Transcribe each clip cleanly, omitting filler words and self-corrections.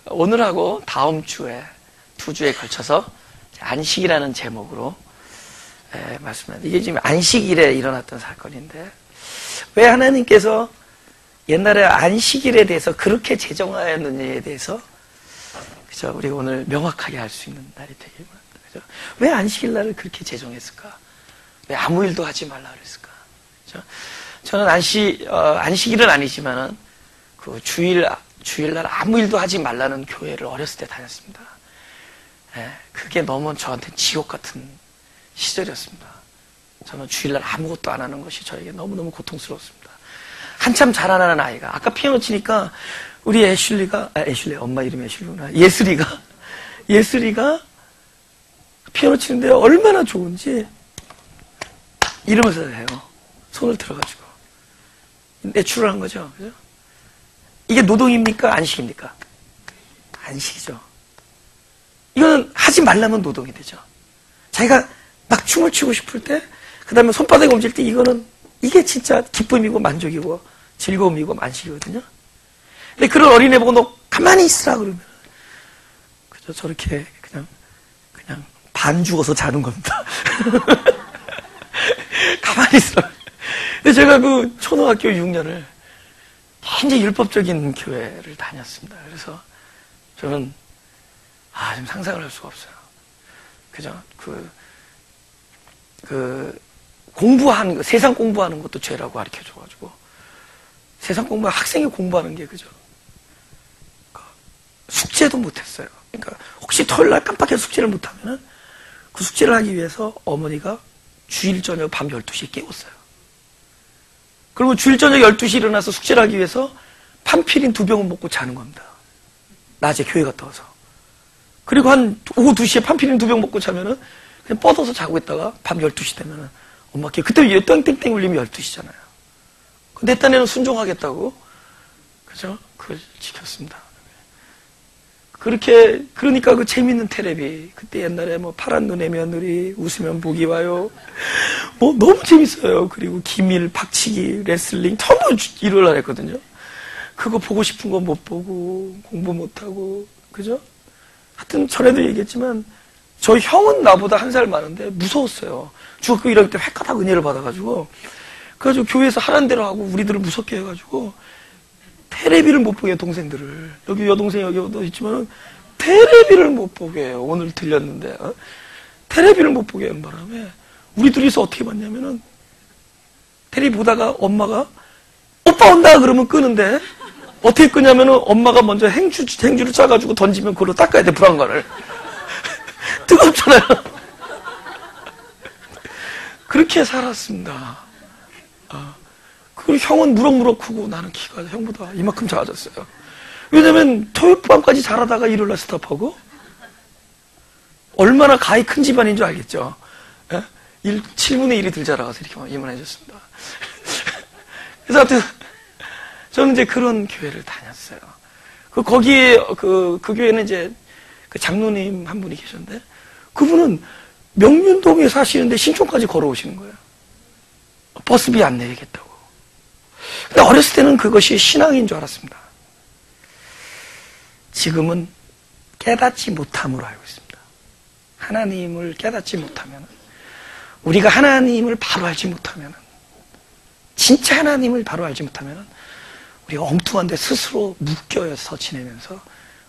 오늘하고 다음 주에 2주에 걸쳐서 안식이라는 제목으로 말씀합니다. 이게 지금 안식일에 일어났던 사건인데, 왜 하나님께서 옛날에 안식일에 대해서 그렇게 제정하였느냐에 대해서, 그죠? 우리가 오늘 명확하게 알 수 있는 날이 되길 바랍니다. 그죠? 왜 안식일 날을 그렇게 제정했을까? 왜 아무 일도 하지 말라 그랬을까? 그죠? 저는 안식일은 아니지만은, 주일날 아무 일도 하지 말라는 교회를 어렸을 때 다녔습니다. 그게 너무 저한테 지옥 같은 시절이었습니다. 저는 주일날 아무것도 안 하는 것이 저에게 너무너무 고통스러웠습니다. 한참 자라나는 아이가, 아까 피아노 치니까 우리 애슐리, 엄마 이름이 애슐리구나. 예슬이가 피아노 치는데 얼마나 좋은지 이러면서 해요. 손을 들어가지고. 내추럴한 거죠. 그죠? 이게 노동입니까? 안식입니까? 안식이죠. 이거는 하지 말라면 노동이 되죠. 자기가 막 춤을 추고 싶을 때, 그 다음에 손바닥에 옮길 때 이게 진짜 기쁨이고 만족이고 즐거움이고 만식이거든요. 근데 그런 어린애 보고 너 가만히 있으라 그러면, 그죠? 저렇게 그냥 반 죽어서 자는 겁니다. 가만히 있으라. 근데 제가 그 초등학교 6년을 굉장히 율법적인 교회를 다녔습니다. 그래서 저는 좀 상상을 할 수가 없어요. 그죠? 공부하는 거, 세상 공부하는 것도 죄라고 가르쳐 줘가지고, 세상 학생이 공부하는 게, 그죠? 숙제도 못했어요. 그러니까, 혹시 토요일 날 깜빡해서 숙제를 못하면은, 그 숙제를 하기 위해서 어머니가 주일 저녁 밤 12시에 깨웠어요. 그리고 주일 저녁 12시에 일어나서 숙제를 하기 위해서 판피린 2병을 먹고 자는 겁니다. 낮에 교회 갔다 와서. 그리고 한 오후 2시에 판피린 2병 먹고 자면은 그냥 뻗어서 자고 있다가 밤 12시 되면은 엄마께, 그때 땡땡땡 울리면 12시잖아요. 내 딴에는 순종하겠다고. 그죠? 그걸 지켰습니다. 그러니까 그 재밌는 테레비. 그때 옛날에 파란 눈의 며느리, 웃으면 복이 와요. 너무 재밌어요. 그리고 기밀, 박치기, 레슬링, 전부 일요일 날 했거든요. 그거 보고 싶은 거 못 보고, 공부 못 하고, 그죠? 하여튼 전에도 얘기했지만, 저희 형은 나보다 1살 많은데 무서웠어요. 중학교 1학년 때 획가닥 은혜를 받아가지고, 그래가지고 교회에서 하라는 대로 하고 우리들을 무섭게 해가지고, 테레비를 못 보게 해요, 동생들을. 여기 여동생 여기 있지만 테레비를 못 보게 해요. 오늘 들렸는데 테레비를 못 보게 하는 바람에 우리 둘이서 어떻게 봤냐면은, 테레비 보다가 엄마가 오빠 온다 그러면 끄는데, 어떻게 끄냐면은 엄마가 먼저 행주를 짜가지고 던지면 그걸로 닦아야 돼, 불안관을. 뜨겁잖아요. 그렇게 살았습니다. 그 형은 무럭무럭 크고 나는 키가 형보다 이만큼 작아졌어요. 왜냐면 토요일 밤까지 자라다가 일요일날 스탑하고, 얼마나 가히 큰 집안인 줄 알겠죠. 7분의 1이 들 자라가서 이렇게 이만해졌습니다. 그래서 하여튼 저는 이제 그런 교회를 다녔어요. 거기에 그 교회는 이제 그 장로님 한 분이 계셨는데, 그분은 명륜동에 사시는데 신촌까지 걸어오시는 거예요. 버스비 안 내야겠다고. 근데 어렸을 때는 그것이 신앙인 줄 알았습니다. 지금은 깨닫지 못함으로 알고 있습니다. 하나님을 깨닫지 못하면, 우리가 하나님을 바로 알지 못하면, 진짜 하나님을 바로 알지 못하면 우리가 엉뚱한데 스스로 묶여서 지내면서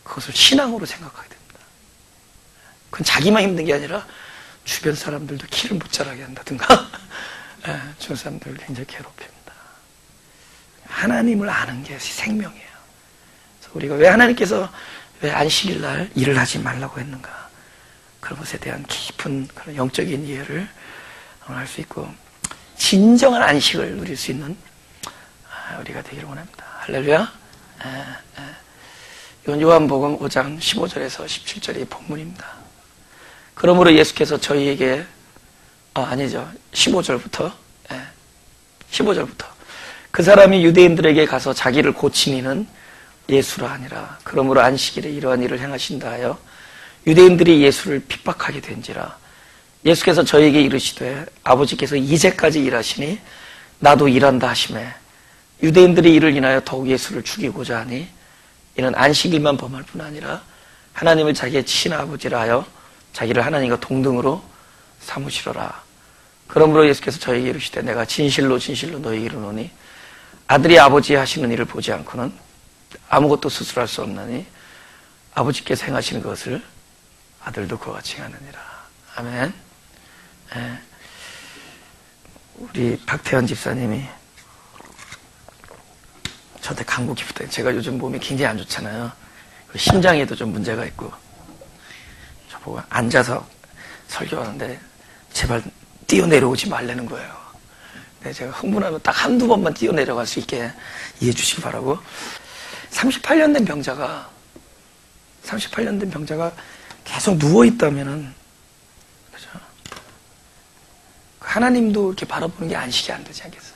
그것을 신앙으로 생각하게 됩니다. 그건 자기만 힘든 게 아니라 주변 사람들도 키를 못 자라게 한다든가, 주변 사람들을 굉장히 괴롭힙니다. 하나님을 아는 게 생명이에요. 그래서 우리가 왜 하나님께서 왜 안식일 날 일을 하지 말라고 했는가, 그런 것에 대한 깊은 그런 영적인 이해를 할 수 있고, 진정한 안식을 누릴 수 있는 우리가 되기를 원합니다. 할렐루야. 이건 요한복음 5장 15절에서 17절의 본문입니다. 그러므로 예수께서 저희에게, 아니죠, 15절부터 그 사람이 유대인들에게 가서 자기를 고치니는 예수라 하니라. 그러므로 안식일에 이러한 일을 행하신다 하여 유대인들이 예수를 핍박하게 된지라. 예수께서 저에게 이르시되 아버지께서 이제까지 일하시니 나도 일한다 하시매, 유대인들이 이를 인하여 더욱 예수를 죽이고자 하니 이는 안식일만 범할 뿐 아니라 하나님을 자기의 친아버지라 하여 자기를 하나님과 동등으로 삼으시로라. 그러므로 예수께서 저에게 이르시되 내가 진실로 진실로 너희에게 이르노니 아들이 아버지 하시는 일을 보지 않고는 아무것도 스스로 할 수 없나니 아버지께서 행하시는 것을 아들도 그와 같이 하느니라. 아멘. 예. 우리 박태현 집사님이 저한테 간곡히 부탁해. 제가 요즘 몸이 굉장히 안 좋잖아요. 심장에도 좀 문제가 있고 저보고 앉아서 설교하는데 제발 뛰어내려오지 말라는 거예요. 근데 제가 흥분하면 딱 한두 번만 뛰어내려갈 수 있게 이해해 주시기 바라고. 38년 된 병자가 계속 누워있다면은, 그죠? 하나님도 이렇게 바라보는 게 안식이 안 되지 않겠어요?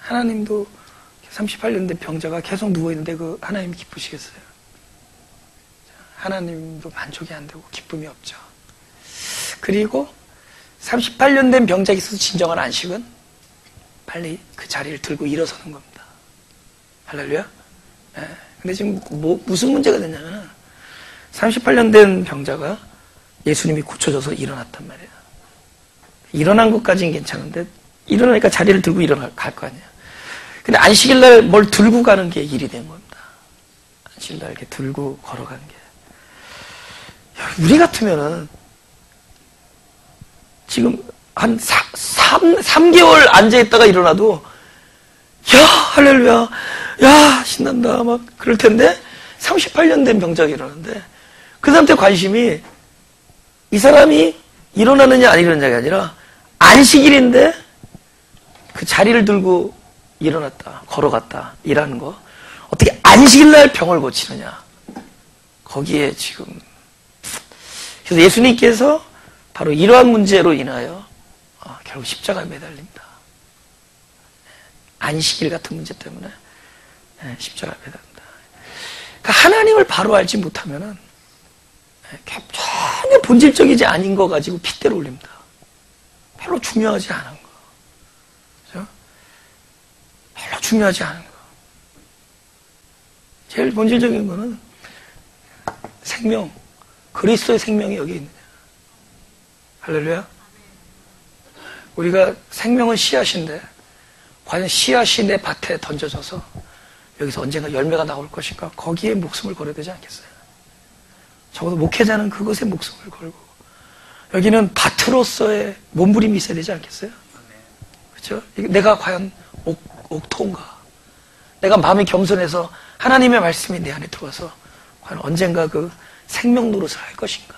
하나님도 38년 된 병자가 계속 누워있는데 그 하나님 기쁘시겠어요? 하나님도 만족이 안 되고 기쁨이 없죠. 그리고 38년 된 병자에게 있어서 진정한 안식은 빨리 그 자리를 들고 일어서는 겁니다. 할렐루야? 네. 근데 지금 무슨 문제가 됐냐면 38년 된 병자가 예수님이 고쳐져서 일어났단 말이에요. 일어난 것까지는 괜찮은데 일어나니까 자리를 들고 갈 거 아니에요. 근데 안식일날 뭘 들고 가는 게 일이 된 겁니다. 안식일날 이렇게 들고 걸어가는 게. 우리 같으면은 지금 한 3개월 앉아있다가 일어나도 야 할렐루야 야 신난다 막 그럴 텐데 38년 된 병자가 일어나는데 그 사람한테 관심이 이 사람이 일어나느냐 안 일어나느냐가 아니라 안식일인데 그 자리를 들고 일어났다 걸어갔다 일하는 거 어떻게 안식일날 병을 고치느냐 거기에 지금 그래서 예수님께서 바로 이러한 문제로 인하여 결국 십자가에 매달립니다. 안식일 같은 문제 때문에 십자가에 매달립니다. 그러니까 하나님을 바로 알지 못하면은 전혀 본질적이지 아닌 거 가지고 핏대로 올립니다. 별로 중요하지 않은 거. 그죠? 별로 중요하지 않은 거. 제일 본질적인 거는 생명, 그리스도의 생명이 여기 있느냐. 할렐루야. 우리가 생명은 씨앗인데 과연 씨앗이 내 밭에 던져져서 여기서 언젠가 열매가 나올 것인가 거기에 목숨을 걸어야 되지 않겠어요? 적어도 목회자는 그것에 목숨을 걸고 여기는 밭으로서의 몸부림이 있어야 되지 않겠어요? 그렇죠? 내가 과연 옥토인가? 내가 마음이 겸손해서 하나님의 말씀이 내 안에 들어와서 과연 언젠가 그 생명 노릇을 할 것인가?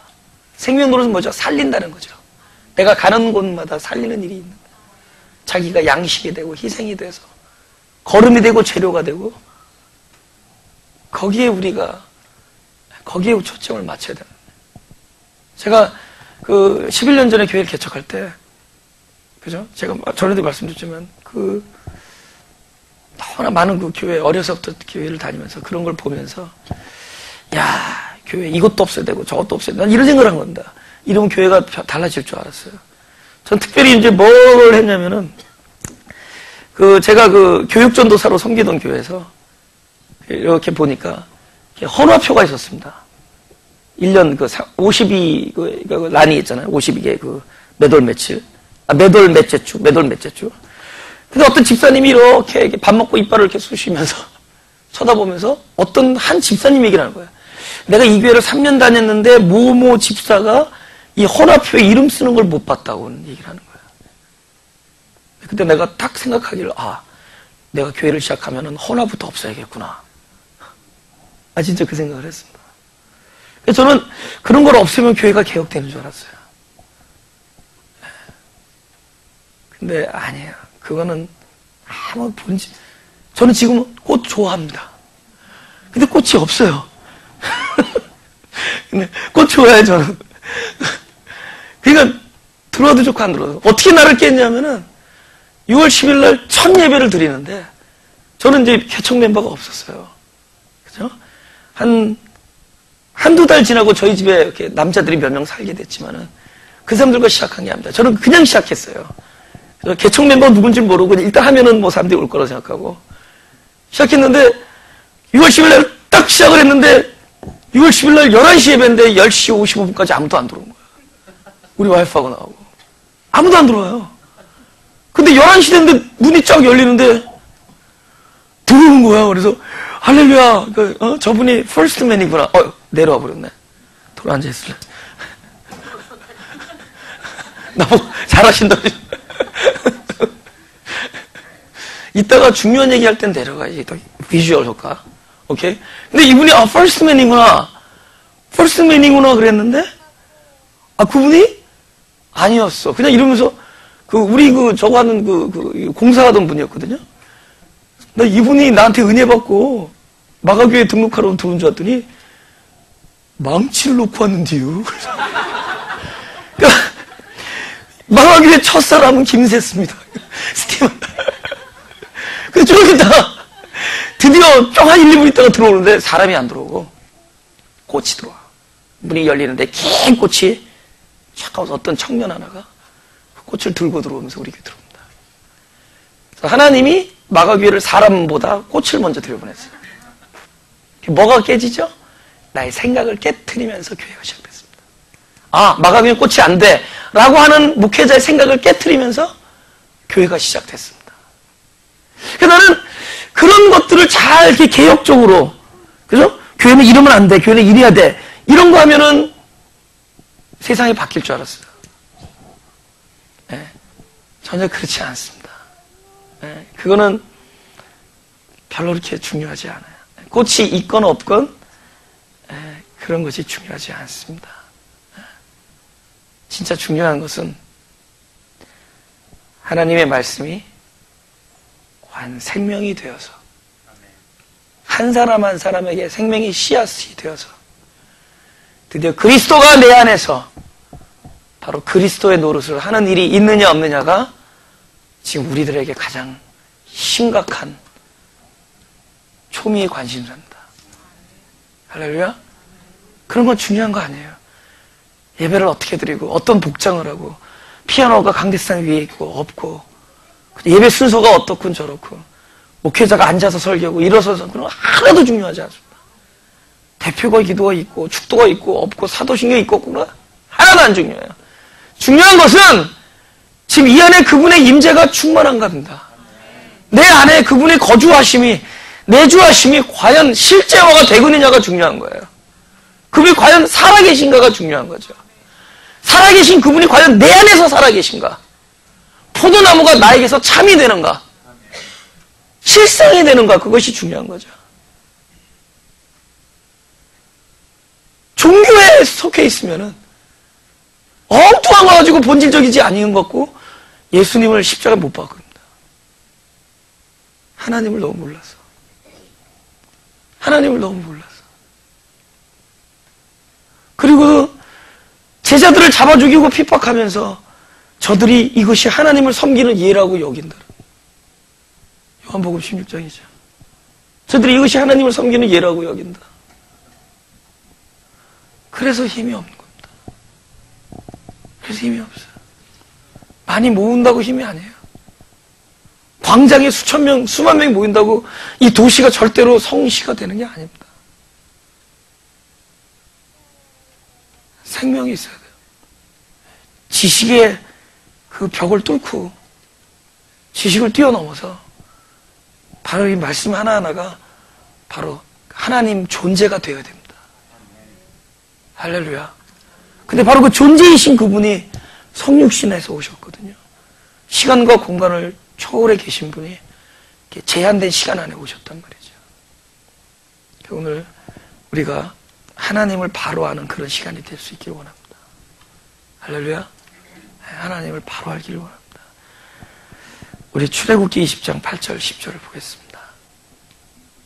생명 노릇은 뭐죠? 살린다는 거죠. 내가 가는 곳마다 살리는 일이 있는 거예요. 자기가 양식이 되고 희생이 돼서 거름이 되고 재료가 되고 거기에 초점을 맞춰야 되는 거예요. 제가 그 11년 전에 교회를 개척할 때 그죠? 제가 전에도 말씀드렸지만 너무나 많은 그 교회 어려서부터 교회를 다니면서 그런 걸 보면서 야 교회 이것도 없어야 되고 저것도 없어야 되고 난 이런 생각을 한 겁니다. 이러면 교회가 달라질 줄 알았어요. 전 특별히 이제 뭘 했냐면은 제가 교육전도사로 섬기던 교회에서 이렇게 보니까 헌화표가 있었습니다. 1년 52 란이 있잖아요. 52개 매돌 매출. 매돌 몇째 주. 근데 어떤 집사님이 이렇게 밥 먹고 이빨을 이렇게 쑤시면서 쳐다보면서 어떤 한 집사님 얘기를 하는 거예요. 내가 이 교회를 3년 다녔는데 모모 집사가 이 헌화표에 이름 쓰는 걸 못 봤다고 얘기를 하는 거예요. 그때 내가 딱 생각하기를 내가 교회를 시작하면 헌화부터 없애야겠구나. 진짜 그 생각을 했습니다. 그래서 저는 그런 걸 없애면 교회가 개혁되는 줄 알았어요. 근데 아니에요. 그거는 아무 본질. 저는 지금 꽃 좋아합니다. 근데 꽃이 없어요. 근데 꽃 좋아해 저는. 그러니까 들어와도 좋고 안 들어와도 어떻게 나를 깼냐면은 6월 10일 날 첫 예배를 드리는데 저는 이제 개척 멤버가 없었어요. 그죠? 한두 달 지나고 저희 집에 이렇게 남자들이 몇 명 살게 됐지만은 그 사람들과 시작한 게 아닙니다. 저는 그냥 시작했어요. 개척 멤버 누군지 모르고 일단 하면은 뭐 사람들이 올 거라고 생각하고 시작했는데 6월 10일 날 딱 시작을 했는데 6월 10일 날 11시 예배인데 10시 55분까지 아무도 안 들어온 거야. 우리 와이프하고 나하고. 아무도 안 들어와요. 근데 11시 됐는데 문이 쫙 열리는데 들어오는 거야. 그래서 할렐루야. 저분이 퍼스트맨이구나. 내려와 버렸네. 돌아 앉아 있을래. 나보고 잘하신다. 이따가 중요한 얘기 할 땐 내려가야지. 비주얼 효과. 오케이? 근데 이분이, 퍼스트맨이구나. 퍼스트맨이구나 그랬는데, 그분이 아니었어. 그냥 이러면서, 우리 저거 하는 공사하던 분이었거든요. 나 이분이 나한테 은혜 받고, 마가교회 등록하러 들어온 줄 알았더니, 망치를 놓고 왔는데요. 그러니까, 마가교회 첫사람은 김새스입니다. 스티븐. 그래서 좀 있다가 드디어 좀 한 1, 2분 있다가 들어오는데 사람이 안 들어오고 꽃이 들어와. 문이 열리는데 긴 꽃이 잠깐 어떤 청년 하나가 그 꽃을 들고 들어오면서 우리 교회 들어옵니다. 하나님이 마가교회를 사람보다 꽃을 먼저 들여보냈어요. 뭐가 깨지죠? 나의 생각을 깨트리면서 교회가 시작됐습니다. 마가교회 꽃이 안 돼 라고 하는 목회자의 생각을 깨트리면서 교회가 시작됐습니다. 그래서 나는 그런 것들을 잘 이렇게 개혁적으로, 그죠? 교회는 이러면 안 돼, 교회는 이래야 돼, 이런 거 하면은 세상이 바뀔 줄 알았어요. 네, 전혀 그렇지 않습니다. 네, 그거는 별로 그렇게 중요하지 않아요. 꽃이 있건 없건 그런 것이 중요하지 않습니다. 진짜 중요한 것은 하나님의 말씀이 한 생명이 되어서 한 사람 한 사람에게 생명의 씨앗이 되어서 드디어 그리스도가 내 안에서 바로 그리스도의 노릇을 하는 일이 있느냐 없느냐가 지금 우리들에게 가장 심각한 초미의 관심사입니다. 할렐루야? 그런 건 중요한 거 아니에요. 예배를 어떻게 드리고 어떤 복장을 하고 피아노가 강대상 위에 있고 없고 예배 순서가 어떻군 저렇고 목회자가 앉아서 설교하고 일어서서 그런 거 하나도 중요하지 않습니다. 대표가 기도가 있고 축도가 있고 없고 사도신경이 있고 없고 하나도 안 중요해요. 중요한 것은 지금 이 안에 그분의 임재가 충만한가입니다. 내 안에 그분의 거주하심이 내주하심이 과연 실제화가 되느냐가 중요한 거예요. 그분이 과연 살아계신가가 중요한 거죠. 살아계신 그분이 과연 내 안에서 살아계신가? 포도나무가 나에게서 참이 되는가? 실상이 되는가? 그것이 중요한 거죠. 종교에 속해 있으면은 엉뚱한 거 가지고 본질적이지 아니한 것 같고 예수님을 십자가에 못 박습니다. 하나님을 너무 몰라서. 하나님을 너무 몰라서. 그리고 제자들을 잡아 죽이고 핍박하면서 저들이 이것이 하나님을 섬기는 예라고 여긴다. 요한복음 16장이죠. 저들이 이것이 하나님을 섬기는 예라고 여긴다. 그래서 힘이 없는 겁니다. 그래서 힘이 없어요. 많이 모은다고 힘이 아니에요. 광장에 수천 명, 수만 명이 모인다고 이 도시가 절대로 성시가 되는 게 아닙니다. 생명이 있어야 돼요. 지식의 그 벽을 뚫고 지식을 뛰어넘어서 바로 이 말씀 하나하나가 바로 하나님 존재가 되어야 됩니다. 할렐루야. 근데 바로 그 존재이신 그분이 성육신에서 오셨거든요. 시간과 공간을 초월해 계신 분이 제한된 시간 안에 오셨단 말이죠. 오늘 우리가 하나님을 바로 아는 그런 시간이 될 수 있기를 원합니다. 할렐루야. 하나님을 바로 알기를 원합니다. 우리 출애굽기 20장 8절 10절을 보겠습니다.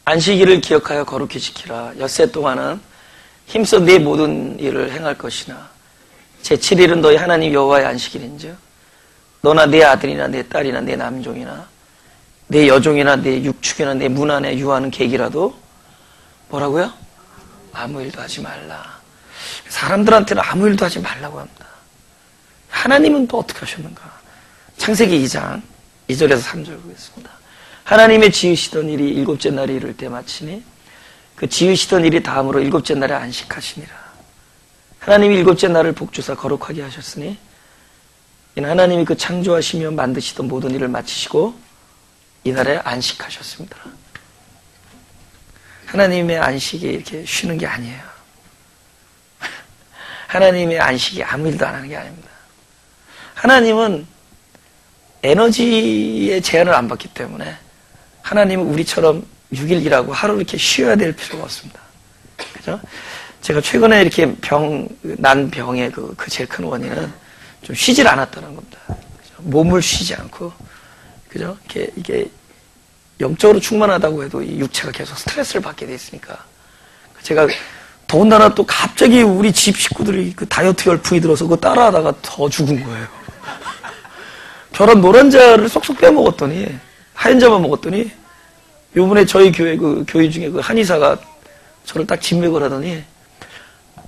안식일을 기억하여 거룩히 지키라. 엿새 동안은 힘써 네 모든 일을 행할 것이나 제7일은 너희 하나님 여호와의 안식일인즉 너나 네 아들이나 네 딸이나 네 남종이나 네 여종이나 네 육축이나 네 문 안에 유하는 객이라도 뭐라고요? 아무 일도 하지 말라. 사람들한테는 아무 일도 하지 말라고 합니다. 하나님은 또 어떻게 하셨는가? 창세기 2장 2절에서 3절 보겠습니다. 하나님의 지으시던 일이 일곱째 날에 이를 때 마치니 그 지으시던 일이 다음으로 일곱째 날에 안식하시니라. 하나님이 일곱째 날을 복주사 거룩하게 하셨으니 이는 하나님이 그 창조하시며 만드시던 모든 일을 마치시고 이날에 안식하셨습니다. 하나님의 안식이 이렇게 쉬는 게 아니에요. 하나님의 안식이 아무 일도 안 하는 게 아닙니다. 하나님은 에너지의 제한을 안 받기 때문에 하나님은 우리처럼 6일 일하고 하루 이렇게 쉬어야 될 필요가 없습니다. 그죠? 제가 최근에 이렇게 난 병의 그 제일 큰 원인은 좀 쉬질 않았다는 겁니다. 그죠? 몸을 쉬지 않고, 그죠? 이게 영적으로 충만하다고 해도 이 육체가 계속 스트레스를 받게 돼 있으니까. 제가 더군다나 또 갑자기 우리 집 식구들이 그 다이어트 열풍이 들어서 그거 따라하다가 더 죽은 거예요. 저런 노란자를 쏙쏙 빼먹었더니, 하얀자만 먹었더니, 요번에 저희 교회 그 교회 중에 그 한의사가 저를 딱 진맥을 하더니,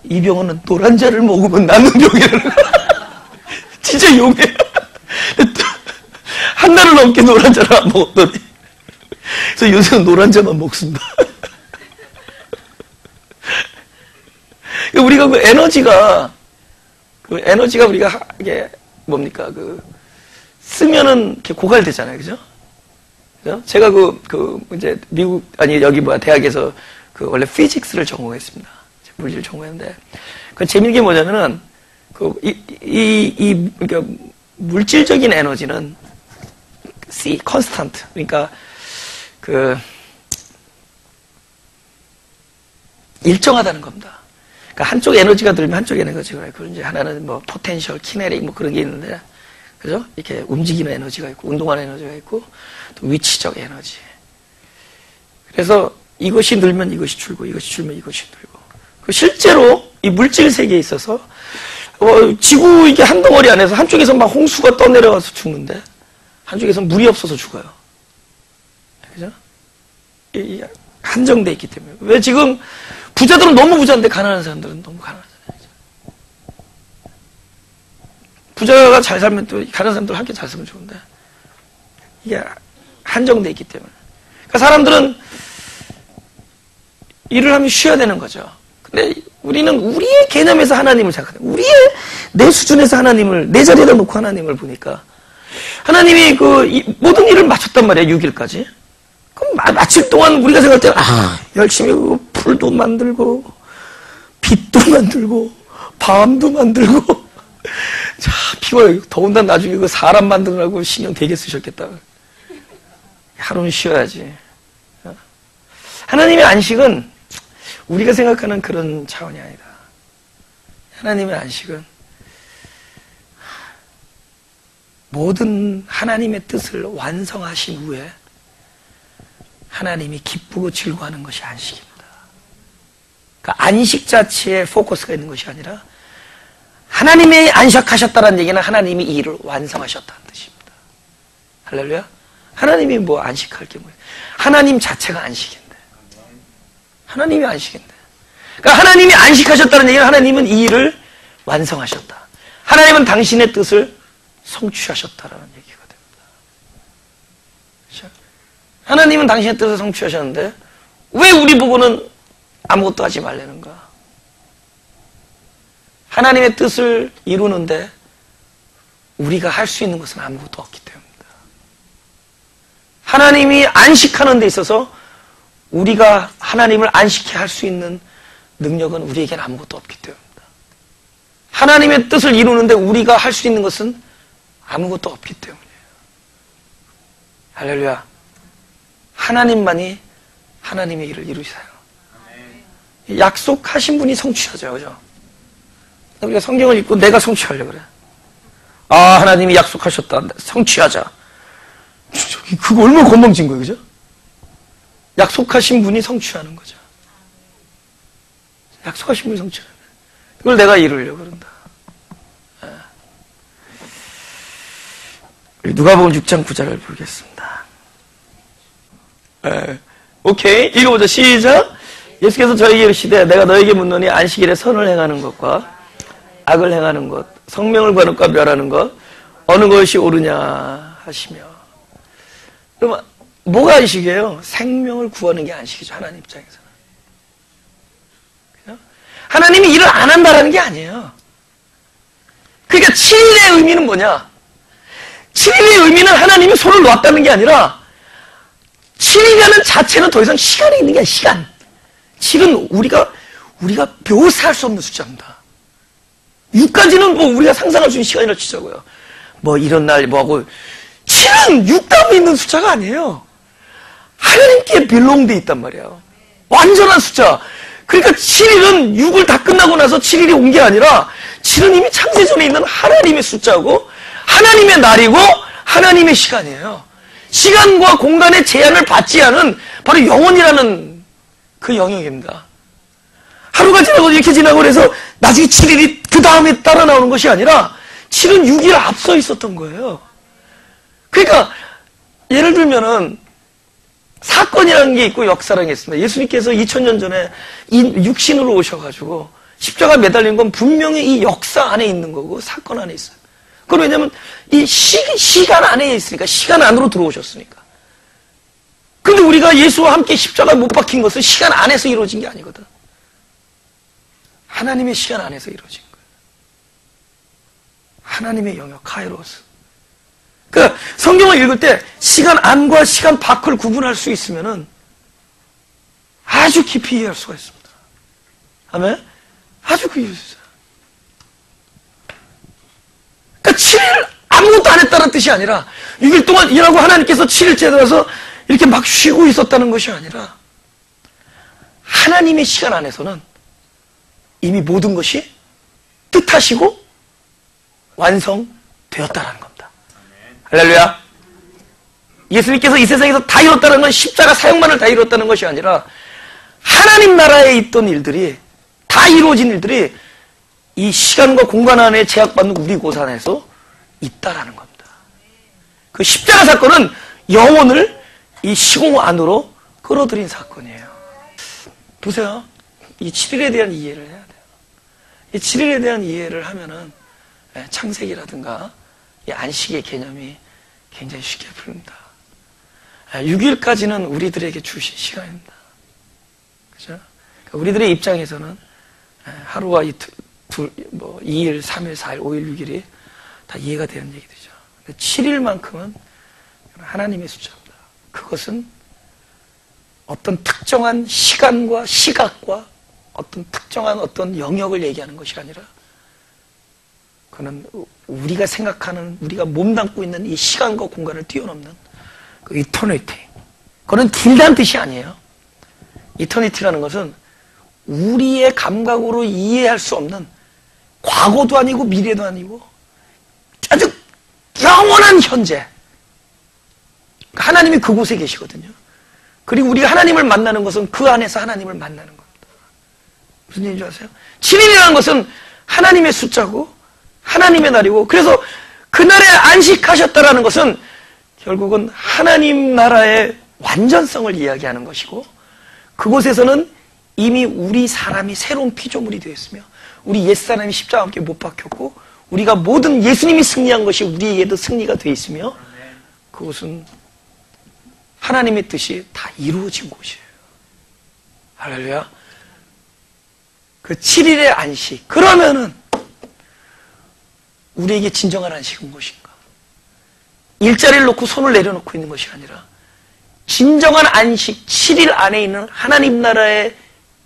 이 병은 노란자를 먹으면 낫는 병이라는 진짜 용해요. 한 달을 넘게 노란자를 안 먹었더니, 그래서 요새는 노란자만 먹습니다. 우리가 그 에너지가 우리가 이게 뭡니까? 쓰면은 이렇게 고갈되잖아요. 그죠? 그죠? 제가 이제 대학에서 원래 피직스를 전공했습니다. 물리를 전공했는데, 그 재밌는 게 뭐냐면은, 그러니까 물질적인 에너지는 컨스탄트. 그러니까, 일정하다는 겁니다. 그러니까 한쪽 에너지가 들면 한쪽 에너지가 있고, 이제 하나는 뭐, 포텐셜, 키네릭 뭐 그런 게 있는데, 그죠? 이렇게 움직이는 에너지가 있고, 운동하는 에너지가 있고, 또 위치적 에너지. 그래서 이것이 늘면 이것이 줄고, 이것이 줄면 이것이 늘고. 실제로 이 물질 세계에 있어서, 지구 이게 한 덩어리 안에서 한쪽에서 막 홍수가 떠내려와서 죽는데, 한쪽에서 물이 없어서 죽어요. 그죠? 한정돼 있기 때문에. 왜 지금 부자들은 너무 부자인데 가난한 사람들은 너무 가난하잖아요. 부자가 잘 살면 또 가난한 사람들 함께 잘 살면 좋은데 이게 한정돼 있기 때문에. 그러니까 사람들은 일을 하면 쉬어야 되는 거죠. 근데 우리는 우리의 개념에서 하나님을 생각하는, 내 수준에서 하나님을, 내 자리에다 놓고 하나님을 보니까 하나님이 모든 일을 마쳤단 말이에요. 6일까지. 그럼 마칠 동안 우리가 생각할 때는 열심히 풀도 만들고 빛도 만들고 밤도 만들고 자, 피곤해요. 더군다나 나중에 사람 만드느라고 신경 되게 쓰셨겠다. 하루는 쉬어야지. 하나님의 안식은 우리가 생각하는 그런 차원이 아니다. 하나님의 안식은 모든 하나님의 뜻을 완성하신 후에 하나님이 기쁘고 즐거워하는 것이 안식입니다. 그러니까 안식 자체에 포커스가 있는 것이 아니라 하나님이 안식하셨다는 얘기는 하나님이 이 일을 완성하셨다는 뜻입니다. 할렐루야? 하나님이 뭐 안식할 게 뭐예요? 하나님 자체가 안식인데. 하나님이 안식인데. 그러니까 하나님이 안식하셨다는 얘기는 하나님은 이 일을 완성하셨다. 하나님은 당신의 뜻을 성취하셨다라는 얘기가 됩니다. 그렇죠? 하나님은 당신의 뜻을 성취하셨는데 왜 우리 보고는 아무것도 하지 말라는가? 하나님의 뜻을 이루는데 우리가 할 수 있는 것은 아무것도 없기 때문입니다. 하나님이 안식하는 데 있어서 우리가 하나님을 안식해 할 수 있는 능력은 우리에게는 아무것도 없기 때문입니다. 하나님의 뜻을 이루는데 우리가 할 수 있는 것은 아무것도 없기 때문이에요. 할렐루야. 하나님만이 하나님의 일을 이루시세요. 약속하신 분이 성취하죠. 그죠? 우리가 성경을 읽고 내가 성취하려고 그래. 하나님이 약속하셨다. 성취하자. 그거 얼마나 건방진 거예요. 그죠? 약속하신 분이 성취하는 거죠. 약속하신 분이 성취하는 거예요. 그걸 내가 이루려고 그런다. 누가복음 6장 9절을 보겠습니다. 오케이. 읽어보자. 시작. 예수께서 저에게 이르시되 내가 너에게 묻노니 안식일에 선을 행하는 것과 악을 행하는 것, 성명을 구하는 것과 멸하는 것, 어느 것이 옳으냐 하시며. 그러면 뭐가 안식이에요? 생명을 구하는 게 안식이죠. 하나님 입장에서는. 하나님이 일을 안 한다라는 게 아니에요. 그러니까 7일의 의미는 뭐냐? 7일의 의미는 하나님이 손을 놓았다는 게 아니라 7이라는 자체는 더 이상 시간이 있는 게 아니라 시간. 7은 우리가 묘사할 수 없는 숫자입니다. 6까지는 뭐 우리가 상상할 수 있는 시간이라 치자고요. 뭐 이런 날 뭐하고 7은 6 다음에 있는 숫자가 아니에요. 하나님께 빌롱돼 있단 말이에요. 완전한 숫자. 그러니까 7일은 6을 다 끝나고 나서 7일이 온 게 아니라 7은 이미 창세전에 있는 하나님의 숫자고 하나님의 날이고 하나님의 시간이에요. 시간과 공간의 제한을 받지 않은 바로 영원이라는 그 영역입니다. 하루가 지나고 이렇게 지나고 그래서 나중에 7일이 그 다음에 따라 나오는 것이 아니라 7은 6일 앞서 있었던 거예요. 그러니까 예를 들면은 사건이라는 게 있고 역사라는 게 있습니다. 예수님께서 2000년 전에 육신으로 오셔가지고 십자가 매달린 건 분명히 이 역사 안에 있는 거고 사건 안에 있어요. 그건 왜냐면 이 시간 안에 있으니까, 시간 안으로 들어오셨으니까. 근데 우리가 예수와 함께 십자가에 못 박힌 것은 시간 안에서 이루어진 게 아니거든. 하나님의 시간 안에서 이루어진 거예요. 하나님의 영역, 카이로스. 그러니까 성경을 읽을 때 시간 안과 시간 밖을 구분할 수 있으면은 아주 깊이 이해할 수가 있습니다. 아멘? 아주 깊이 이해할 수 있어요. 그러니까 7일 아무것도 안 했다는 뜻이 아니라 6일 동안 일하고 하나님께서 7일째 들어서 이렇게 막 쉬고 있었다는 것이 아니라 하나님의 시간 안에서는 이미 모든 것이 뜻하시고 완성되었다는 겁니다. 할렐루야. 예수님께서 이 세상에서 다 이뤘다는 건 십자가 사역만을 다 이뤘다는 것이 아니라 하나님 나라에 있던 일들이, 다 이루어진 일들이 이 시간과 공간 안에 제약받는 우리 곳 안에서 있다라는 겁니다. 그 십자가 사건은 영혼을 이 시공 안으로 끌어들인 사건이에요. 보세요. 이 7일에 대한 이해를 해야 돼요. 이 7일에 대한 이해를 하면은 창세기라든가 이 안식의 개념이 굉장히 쉽게 풀립니다. 6일까지는 우리들에게 주신 시간입니다. 그죠? 우리들의 입장에서는 하루와 이틀, 2일, 3일, 4일, 5일, 6일이 다 이해가 되는 얘기들이죠. 7일만큼은 하나님의 숫자입니다. 그것은 어떤 특정한 시간과 시각과 어떤 특정한 어떤 영역을 얘기하는 것이 아니라 그는 우리가 생각하는, 우리가 몸담고 있는 이 시간과 공간을 뛰어넘는 그 이터니티. 그건 길다는 뜻이 아니에요. 이터니티라는 것은 우리의 감각으로 이해할 수 없는 과거도 아니고 미래도 아니고 아주 영원한 현재. 하나님이 그곳에 계시거든요. 그리고 우리가 하나님을 만나는 것은 그 안에서 하나님을 만나는 겁니다. 무슨 얘기인지 아세요? 7일이라는 것은 하나님의 숫자고 하나님의 날이고, 그래서 그날에 안식하셨다라는 것은 결국은 하나님 나라의 완전성을 이야기하는 것이고, 그곳에서는 이미 우리 사람이 새로운 피조물이 되었으며 우리 옛사람이 십자가와 함께 못 박혔고 우리가 모든 예수님이 승리한 것이 우리에게도 승리가 되어 있으며 그곳은 하나님의 뜻이 다 이루어진 곳이에요. 할렐루야. 그 7일의 안식, 그러면은 우리에게 진정한 안식은 무엇인가? 일자리를 놓고 손을 내려놓고 있는 것이 아니라 진정한 안식, 7일 안에 있는 하나님 나라의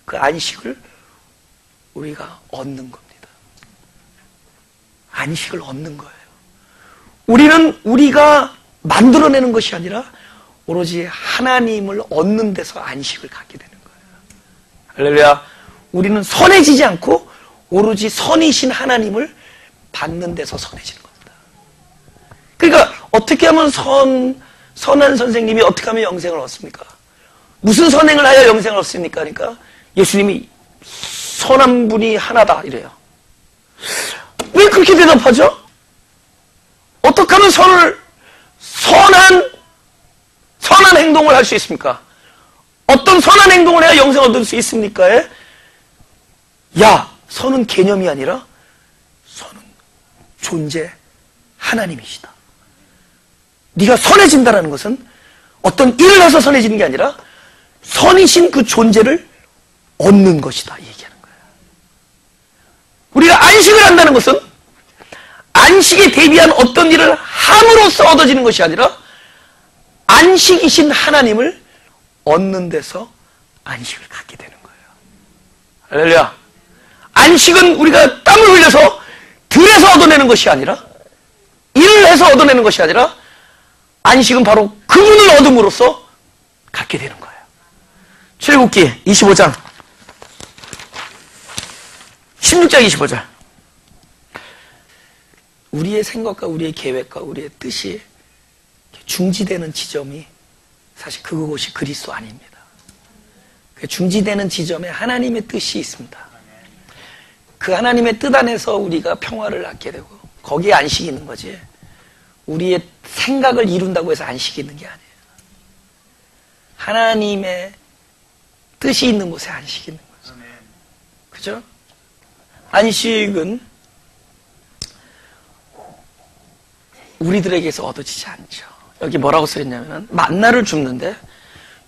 그 안식을 우리가 얻는 겁니다. 안식을 얻는 거예요. 우리는 우리가 만들어내는 것이 아니라 오로지 하나님을 얻는 데서 안식을 갖게 되는 거예요. 할렐루야. 우리는 선해지지 않고 오로지 선이신 하나님을 받는 데서 선해지는 겁니다. 그러니까 어떻게 하면 선한 선생님이 어떻게 하면 영생을 얻습니까? 무슨 선행을 하여 영생을 얻습니까? 그러니까 예수님이 선한 분이 하나다 이래요. 왜 그렇게 대답하죠? 어떻게 하면 선한 행동을 할 수 있습니까? 어떤 선한 행동을 해야 영생을 얻을 수 있습니까? 선은 개념이 아니라 선은 존재 하나님이시다. 네가 선해진다는 것은 어떤 일을 해서 선해지는 게 아니라 선이신 그 존재를 얻는 것이다 얘기하는 거예요. 우리가 안식을 한다는 것은 안식에 대비한 어떤 일을 함으로써 얻어지는 것이 아니라 안식이신 하나님을 얻는 데서 안식을 갖게 되는 거예요. 할렐루야. 안식은 우리가 땀을 흘려서 들에서 얻어내는 것이 아니라, 일을 해서 얻어내는 것이 아니라, 안식은 바로 그분을 얻음으로써 갖게 되는 거예요. 출애굽기 25장 16장 25절. 우리의 생각과 우리의 계획과 우리의 뜻이 중지되는 지점이 사실 그곳이 그리스도 안입니다. 중지되는 지점에 하나님의 뜻이 있습니다. 그 하나님의 뜻 안에서 우리가 평화를 갖게 되고 거기에 안식이 있는 거지, 우리의 생각을 이룬다고 해서 안식이 있는 게 아니에요. 하나님의 뜻이 있는 곳에 안식이 있는 거죠. 그죠? 안식은 우리들에게서 얻어지지 않죠. 여기 뭐라고 써있냐면 만나를 줍는데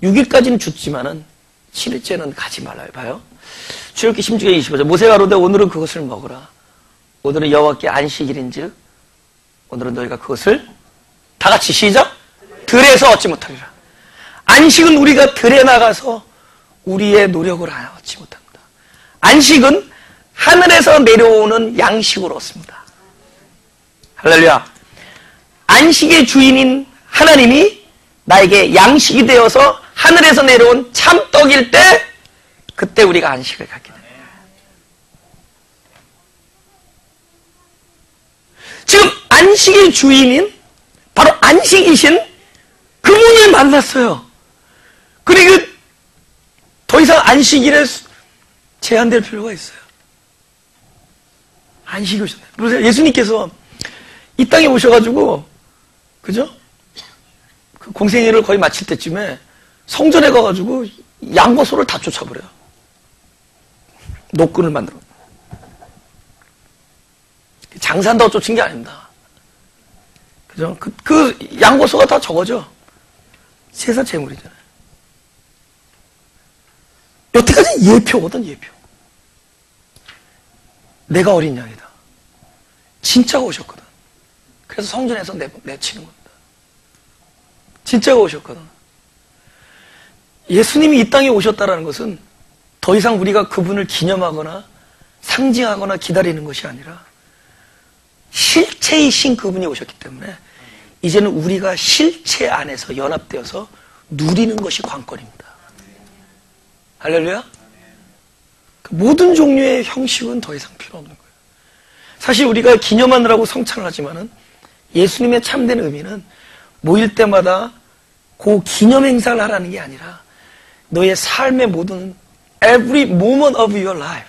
6일까지는 줍지만은 7일째는 가지 말라. 봐요. 출애굽기 16장 25절. 모세가 가로되 오늘은 그것을 먹으라. 오늘은 여호와께 안식일인즉 오늘은 너희가 그것을 다 같이 시작. 들에서 얻지 못하리라. 안식은 우리가 들에 나가서 우리의 노력을 얻지 못합니다. 안식은 하늘에서 내려오는 양식으로 얻습니다. 할렐루야. 안식의 주인인 하나님이 나에게 양식이 되어서 하늘에서 내려온 참떡일 때, 그때 우리가 안식을 갖게 됩니다. 지금 안식의 주인인 바로 안식이신 그분을 만났어요. 그리고 더 이상 안식일에 제한될 필요가 있어요. 안식이 오셨나요? 그러세요. 예수님께서 이 땅에 오셔가지고, 그죠? 그 공생애를 거의 마칠 때쯤에 성전에 가가지고 양과 소를 다 쫓아버려요. 노끈을 만들어. 장사한다고 쫓은 게 아닙니다. 그죠? 그 양과 소가 다 저거죠. 제사 제물이잖아요. 여태까지 예표거든, 예표. 내가 어린 양이다. 진짜가 오셨거든. 그래서 성전에서 내치는 겁니다. 진짜가 오셨거든. 예수님이 이 땅에 오셨다는 것은 더 이상 우리가 그분을 기념하거나 상징하거나 기다리는 것이 아니라 실체이신 그분이 오셨기 때문에 이제는 우리가 실체 안에서 연합되어서 누리는 것이 관건입니다. 할렐루야? 모든 종류의 형식은 더 이상 필요 없는 거예요. 사실 우리가 기념하느라고 성찬을 하지만은 예수님의 참된 의미는 모일 때마다 그 기념 행사를 하라는 게 아니라 너의 삶의 모든 every moment of your life,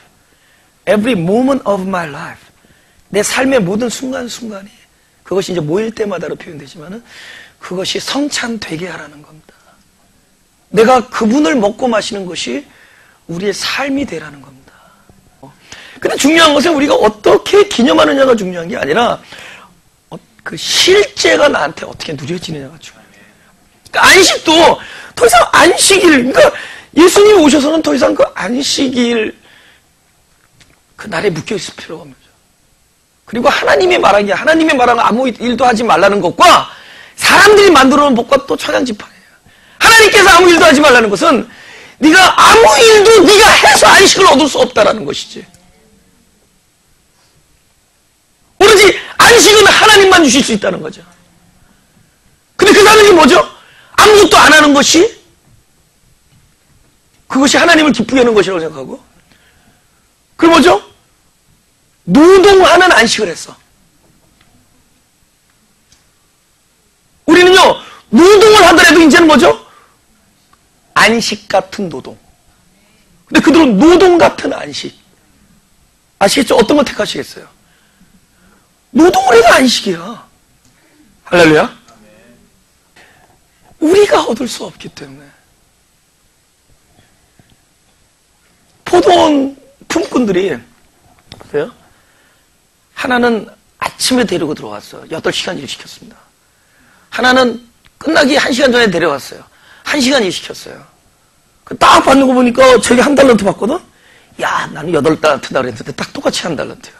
every moment of my life, 내 삶의 모든 순간순간이 그것이 이제 모일 때마다로 표현되지만은 그것이 성찬되게 하라는 겁니다. 내가 그분을 먹고 마시는 것이 우리의 삶이 되라는 겁니다. 근데 중요한 것은 우리가 어떻게 기념하느냐가 중요한 게 아니라 그 실제가 나한테 어떻게 누려지느냐가 중요해요. 그러니까 안식도 더 이상 안식일, 그러니까 예수님이 오셔서는 더 이상 그 안식일 그 날에 묶여 있을 필요가 없는 거죠. 그리고 하나님이 말한 게, 하나님이 말한 아무 일도 하지 말라는 것과 사람들이 만들어 놓은 법과 또 천양지판이에요. 하나님께서 아무 일도 하지 말라는 것은 네가 아무 일도 네가 해서 안식을 얻을 수 없다라는 것이지. 오로지 안식은 하나님만 주실 수 있다는 거죠. 근데 그 사람이 뭐죠? 아무것도 안 하는 것이 그것이 하나님을 기쁘게 하는 것이라고 생각하고, 그 뭐죠? 노동하는 안식을 했어. 우리는요, 노동을 하더라도 이제는 뭐죠? 안식 같은 노동. 근데 그들은 노동 같은 안식. 아시겠죠? 어떤 걸 택하시겠어요? 노동을 해도 안식이야. 할렐루야. 우리가 얻을 수 없기 때문에. 포도원 품꾼들이, 보세요. 하나는 아침에 데리고 들어왔어요. 8시간 일 시켰습니다. 하나는 끝나기 1시간 전에 데려왔어요. 1시간 일 시켰어요. 딱 받는 거 보니까 저기 $1 받거든? 야, 나는 8달란트다 그랬는데 딱 똑같이 1달란트야.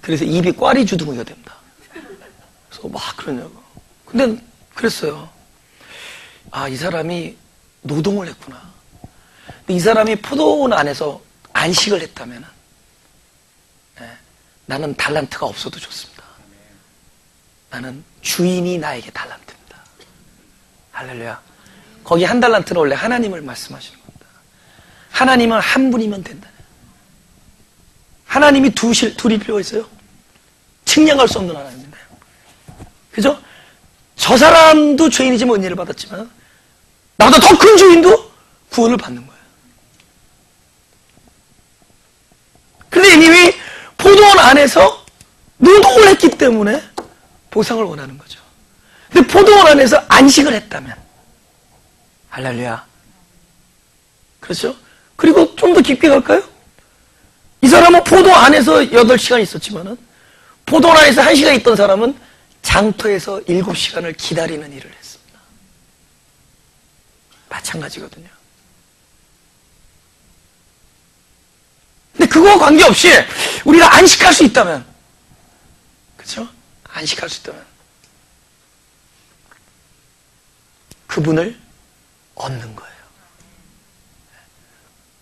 그래서 입이 꽈리 주둥이가 됩니다. 그래서 막 그러냐고. 근데 그랬어요. 아, 이 사람이 노동을 했구나. 근데 이 사람이 포도원 안에서 안식을 했다면 나는 달란트가 없어도 좋습니다. 나는 주인이 나에게 달란트입니다. 할렐루야. 거기 1달란트는 원래 하나님을 말씀하시는 겁니다. 하나님은 한 분이면 된다. 하나님이 둘이 필요가 있어요? 측량할 수 없는 하나님인데. 그죠? 저 사람도 죄인이지만 은혜를 받았지만 나보다 더 큰 주인도 구원을 받는 거예요. 근데 이님이 포도원 안에서 노동을 했기 때문에 보상을 원하는 거죠. 근데 포도원 안에서 안식을 했다면 할렐루야. 그렇죠? 그리고 좀 더 깊게 갈까요? 이 사람은 포도 안에서 8시간 있었지만은 포도원 안에서 1시간 있던 사람은 장터에서 7시간을 기다리는 일을 했습니다. 마찬가지거든요. 근데 그거와 관계없이 우리가 안식할 수 있다면, 그렇죠? 안식할 수 있다면 그분을 얻는 거예요.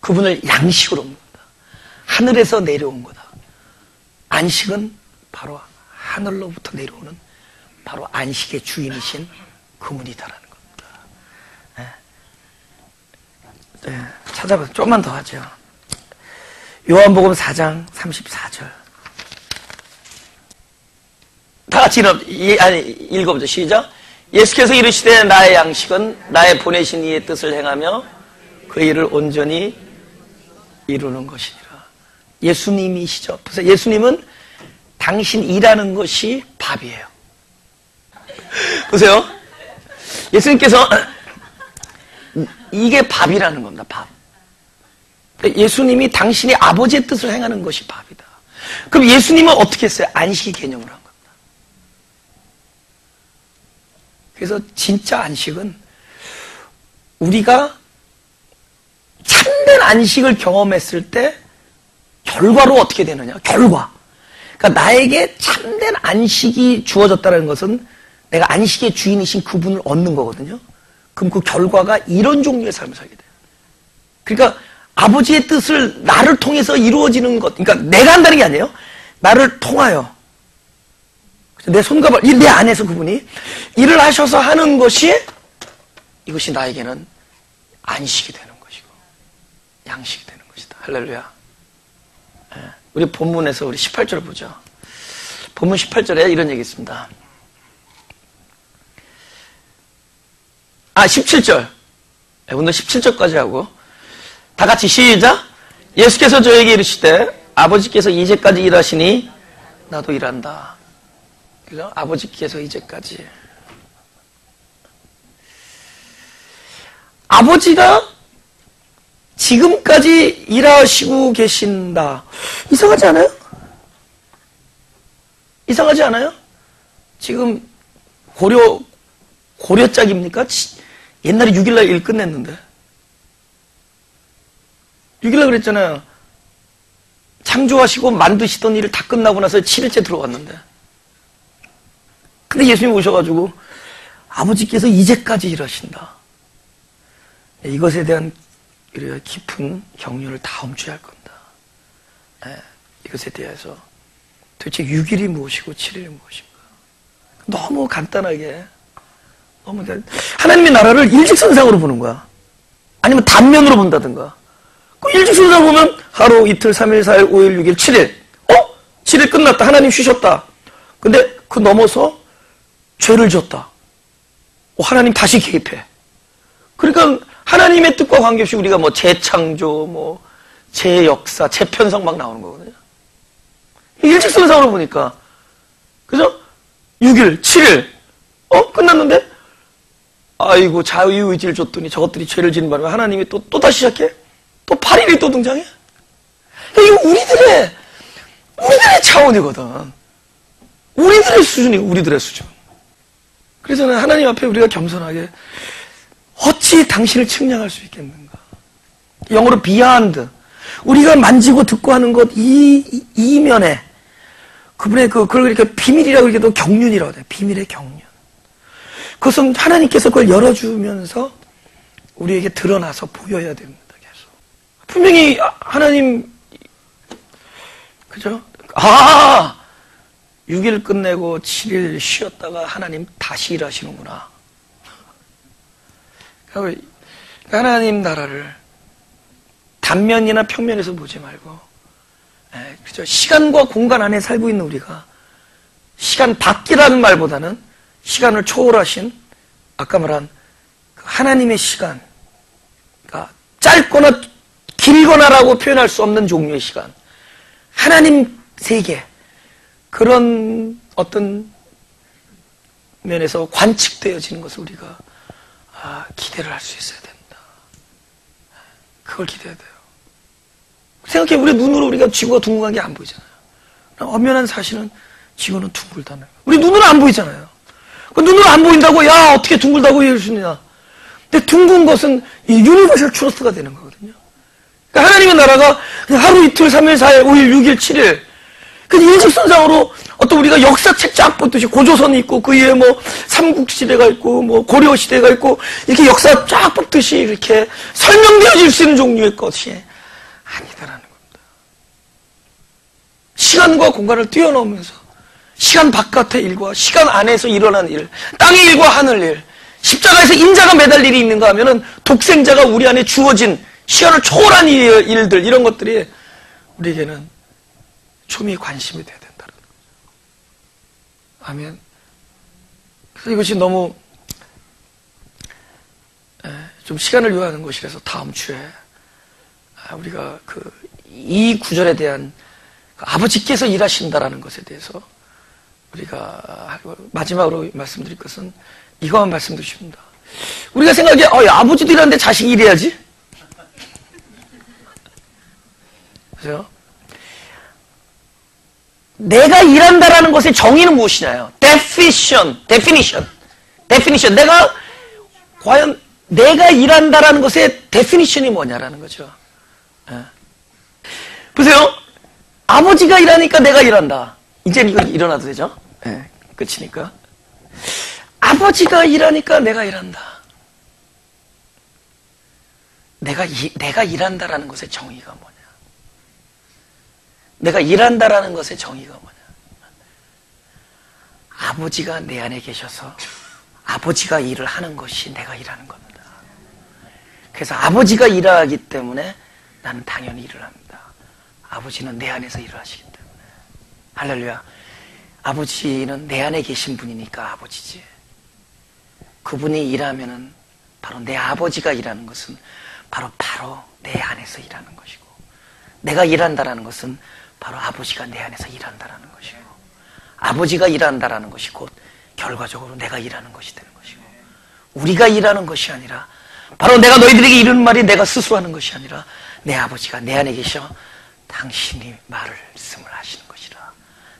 그분을 양식으로 얻는 거다. 하늘에서 내려온 거다. 안식은 바로 하늘로부터 내려오는 바로 안식의 주인이신 그분이다라는 겁니다. 네, 찾아봐서 조금만 더 하죠. 요한복음 4장 34절. 다 같이 읽어보죠. 시작. 예수께서 이르시되 나의 양식은 나의 보내신 이의 뜻을 행하며 그 일을 온전히 이루는 것이니라. 예수님이시죠. 그래서 예수님은 당신 일하는 것이 밥이에요. 보세요. 예수님께서 이게 밥이라는 겁니다. 밥. 예수님이 당신이 아버지의 뜻을 행하는 것이 밥이다. 그럼 예수님은 어떻게 했어요? 안식의 개념을 한 겁니다. 그래서 진짜 안식은 우리가 참된 안식을 경험했을 때 결과로 어떻게 되느냐? 결과. 그러니까 나에게 참된 안식이 주어졌다는 것은 내가 안식의 주인이신 그분을 얻는 거거든요. 그럼 그 결과가 이런 종류의 삶을 살게 돼요. 그러니까 아버지의 뜻을 나를 통해서 이루어지는 것, 그러니까 내가 한다는 게 아니에요. 나를 통하여 내 손과 발, 내 안에서 그분이 일을 하셔서 하는 것이 이것이 나에게는 안식이 되는 것이고 양식이 되는 것이다. 할렐루야. 우리 본문에서 우리 18절을 보죠. 본문 18절에 이런 얘기 있습니다. 17절. 오늘 17절까지 하고 다 같이 시작. 예수께서 저에게 이르시되 아버지께서 이제까지 일하시니 나도 일한다. 그죠? 아버지께서 이제까지. 아버지가 지금까지 일하시고 계신다. 이상하지 않아요? 이상하지 않아요? 지금 고려짝입니까? 옛날에 6일날 일 끝냈는데. 6일날 그랬잖아요. 창조하시고 만드시던 일을 다 끝나고 나서 7일째 들어왔는데. 근데 예수님 오셔가지고 아버지께서 이제까지 일하신다. 이것에 대한 깊은 경륜을 다음 주에 할 겁니다. 이것에 대해서 도대체 6일이 무엇이고 7일이 무엇인가. 너무 간단하게 하나님의 나라를 일직선상으로 보는 거야. 아니면 단면으로 본다든가. 그 일직선상으로 보면 하루, 이틀, 3일, 4일, 5일, 6일, 7일. 7일 끝났다. 하나님 쉬셨다. 근데 그 넘어서 죄를 지었다. 하나님 다시 개입해. 그러니까 하나님의 뜻과 관계없이 우리가 재창조, 재역사, 재편성 막 나오는 거거든요. 일직선상으로 보니까. 그죠? 6일, 7일. 끝났는데? 아이고, 자유의지를 줬더니 저것들이 죄를 지는 바람에 하나님이 또 다시 시작해? 또 8일이 또 등장해? 이거 우리들의 차원이거든. 우리들의 수준이고, 우리들의 수준. 그래서 하나님 앞에 우리가 겸손하게 어찌 당신을 측량할 수 있겠는가? 영어로 beyond. 우리가 만지고 듣고 하는 것 이면에 그분의 그걸 이렇게 비밀이라고 얘기해도 경륜이라고 해요. 비밀의 경륜. 그것은 하나님께서 그걸 열어주면서 우리에게 드러나서 보여야 됩니다. 계속. 분명히 하나님, 그죠? 6일 끝내고 7일 쉬었다가 하나님 다시 일하시는구나. 하나님 나라를 단면이나 평면에서 보지 말고, 그죠? 시간과 공간 안에 살고 있는 우리가 시간 밖이라는 말보다는 시간을 초월하신 아까 말한 하나님의 시간, 그러니까 짧거나 길거나라고 표현할 수 없는 종류의 시간, 하나님 세계, 그런 어떤 면에서 관측되어지는 것을 우리가 기대를 할 수 있어야 됩니다. 그걸 기대해야 돼요. 생각해, 우리 눈으로 우리가 지구가 둥글한 게 안 보이잖아요. 엄연한 사실은 지구는 둥글다는 거예요. 우리 눈으로 안 보이잖아요. 그 눈으로 안 보인다고, 야, 어떻게 둥글다고 얘기할 수 있느냐. 근데 둥근 것은 이 유니버셜 트러스트가 되는 거거든요. 그러니까 하나님의 나라가 하루 이틀, 3일, 4일, 5일, 6일, 7일. 그 일직선상으로 어떤 우리가 역사책 쫙 보듯이 고조선이 있고, 그 위에 뭐 삼국시대가 있고, 뭐 고려시대가 있고, 이렇게 역사 쫙 뽑듯이 이렇게 설명되어질 수 있는 종류의 것이 아니다라는 겁니다. 시간과 공간을 뛰어넘으면서 시간 바깥의 일과 시간 안에서 일어난 일, 땅의 일과 하늘 일, 십자가에서 인자가 매달 일이 있는가 하면은 독생자가 우리 안에 주어진 시간을 초월한 일들, 이런 것들이 우리에게는 초미의 관심이 돼야 된다는 거죠. 아멘. 그래서 이것이 너무 좀 시간을 요하는 것이라서 다음 주에 우리가 이 구절에 대한 아버지께서 일하신다라는 것에 대해서 우리가 마지막으로 말씀드릴 것은 이거만 말씀드립니다. 우리가 생각해, 아버지도 일하는데 자식이 일해야지? 그죠? 내가 일한다라는 것의 정의는 무엇이냐요? definition. 내가, 과연 내가 일한다라는 것의 definition이 뭐냐라는 거죠. 보세요. 아버지가 일하니까 내가 일한다. 이제 이거 일어나도 되죠? 끝이니까. 아버지가 일하니까 내가 일한다. 내가 일한다라는 것의 정의가 뭐냐? 내가 일한다라는 것의 정의가 뭐냐? 아버지가 내 안에 계셔서 아버지가 일을 하는 것이 내가 일하는 겁니다. 그래서 아버지가 일하기 때문에 나는 당연히 일을 합니다. 아버지는 내 안에서 일을 하시기 때문에. 할렐루야. 아버지는 내 안에 계신 분이니까 아버지지. 그분이 일하면은 바로 내 아버지가 일하는 것은 바로 내 안에서 일하는 것이고, 내가 일한다라는 것은 바로 아버지가 내 안에서 일한다라는 것이고, 아버지가 일한다라는 것이 곧 결과적으로 내가 일하는 것이 되는 것이고, 우리가 일하는 것이 아니라 바로 내가 너희들에게 이르는 말이 내가 스스로 하는 것이 아니라 내 아버지가 내 안에 계셔 당신이 말씀을 하시는 것이라.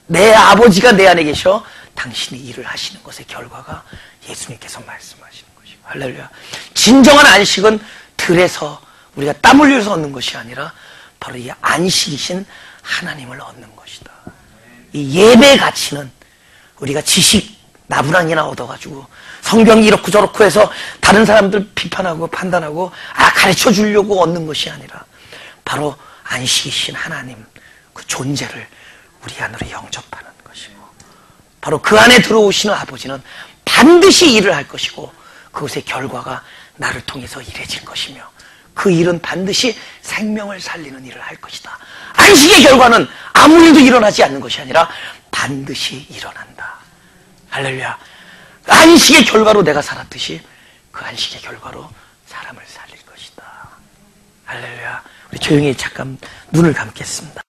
내 아버지가 내 안에 계셔 당신이 일을 하시는 것의 결과가 예수님께서 말씀하시는 것이고, 할렐루야. 진정한 안식은 들에서 우리가 땀 흘려서 얻는 것이 아니라 바로 이 안식이신 하나님을 얻는 것이다. 이 예배의 가치는 우리가 지식 나부랑이나 얻어가지고 성경이 이렇고 저렇고 해서 다른 사람들 비판하고 판단하고 가르쳐 주려고 얻는 것이 아니라 바로 안식이신 하나님 그 존재를 우리 안으로 영접하는 것이고, 바로 그 안에 들어오시는 아버지는 반드시 일을 할 것이고 그것의 결과가 나를 통해서 일해질 것이며 그 일은 반드시 생명을 살리는 일을 할 것이다. 안식의 결과는 아무 일도 일어나지 않는 것이 아니라 반드시 일어난다. 할렐루야. 안식의 결과로 내가 살았듯이 그 안식의 결과로 사람을 살릴 것이다. 할렐루야. 우리 조용히 잠깐 눈을 감겠습니다.